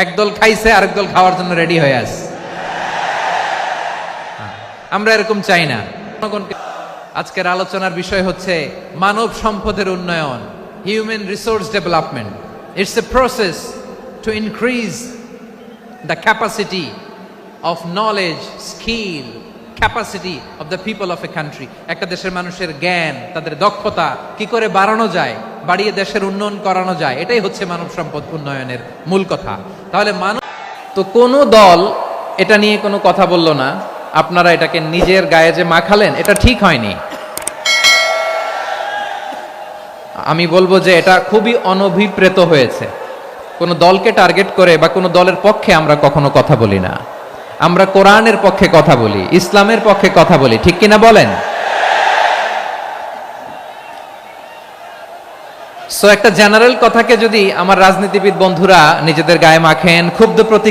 একদল খাইছে আরেক দল খাওয়ার জন্য রেডি হয়ে আছে। আমরা এরকম চাই না। আজকের আলোচনার বিষয় হচ্ছে মানব সম্পদের উন্নয়ন, human resource development. It's a process to increase the capacity of knowledge, skill, capacity of the people of a country. একটা দেশের মানুষের জ্ঞান, তাদের দক্ষতা কি করে বাড়ানো যায়, বাড়িয়ে দেশের উন্নয়ন করানো যায়, এটাই হচ্ছে মানব সম্পদ উন্নয়নের মূল কথা। তাহলে তো কোনো দল এটা নিয়ে কোনো কথা বললো না, আপনারা এটাকে নিজের গায়ে যে মাখালেন, এটা ঠিক হয়নি। আমি বলবো যে এটা খুবই অনভিপ্রেত হয়েছে। কোন দলকে টার্গেট করে বা কোন দলের পক্ষে আমরা কখনো কথা বলি না। আমরা কোরআনের পক্ষে কথা বলি, ইসলামের পক্ষে কথা বলি, ঠিক কিনা বলেন? সো একটা জেনারেল কথাকে যদি আমার রাজনীতিবিদ বন্ধুরা নিজেদের গায়ে মাখেন, ক্ষুব্ধ প্রতি